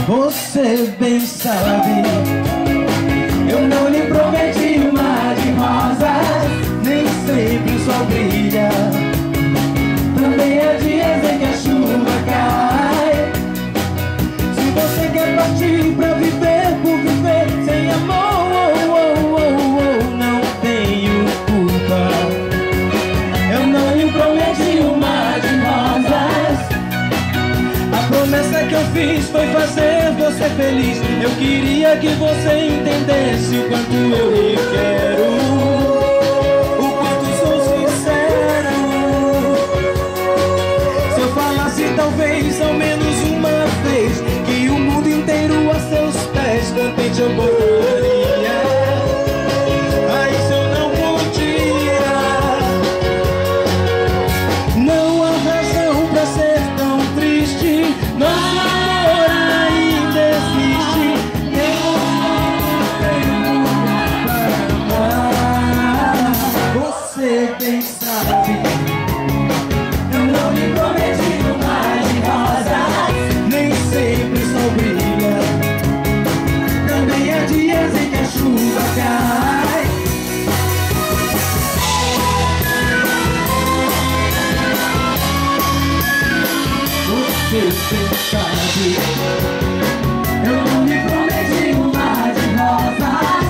Você bem sabe, eu não lhe prometi um mar de rosas. Nem sempre o sol brilha, também há dias em que a chuva cai. Se você quer partir pra viver por viver sem amor, não tenho culpa. Eu não lhe prometi um mar de rosas. A promessa que eu fiz foi fazer você feliz. Eu queria que você entendesse o quanto eu lhe quero, o quanto sou sincero. Se eu falasse talvez ao menos uma vez que o mundo inteiro a seus pés contente eu botaria, aí se eu não podia. Não há razão pra ser tão triste. Nosso amor ainda existe. Tenho para amar. Você bem sabe, eu não lhe prometi um mar de rosas. Nem sempre o sol brilha, também há dias em que a chuva cai. Você bem sabe, eu não lhe prometi um mar de rosas.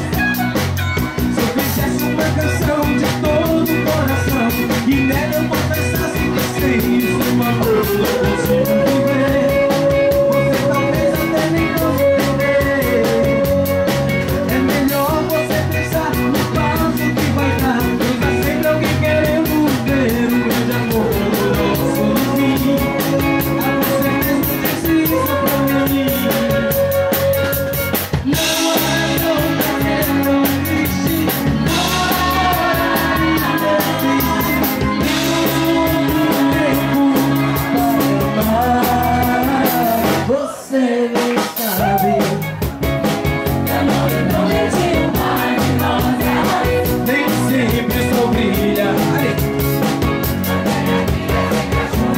Se eu fizesse uma canção de todo o coração e nela eu confessasse que sem isso um amor eu não consigo viver, você talvez até nem compreender. É melhor você pensar no passo que vai dar, pois há sempre alguém querendo ver um grande amor nosso fim. Você nem sabe, eu não lhe prometi um mar de rosas. Nem sempre o sol brilha.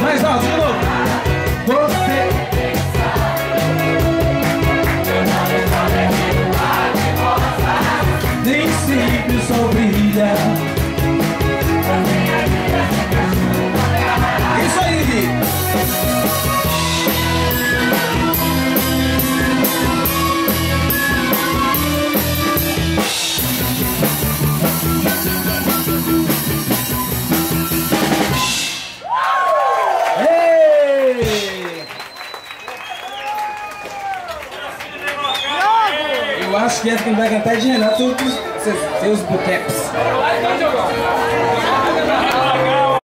Mais alto, de novo. Você nem sabe, eu não lhe prometi um mar de rosas. Nem sempre o sol brilha. Isso aí, Gui. Eu acho que é quem vai cantar de Renato, seus botecos.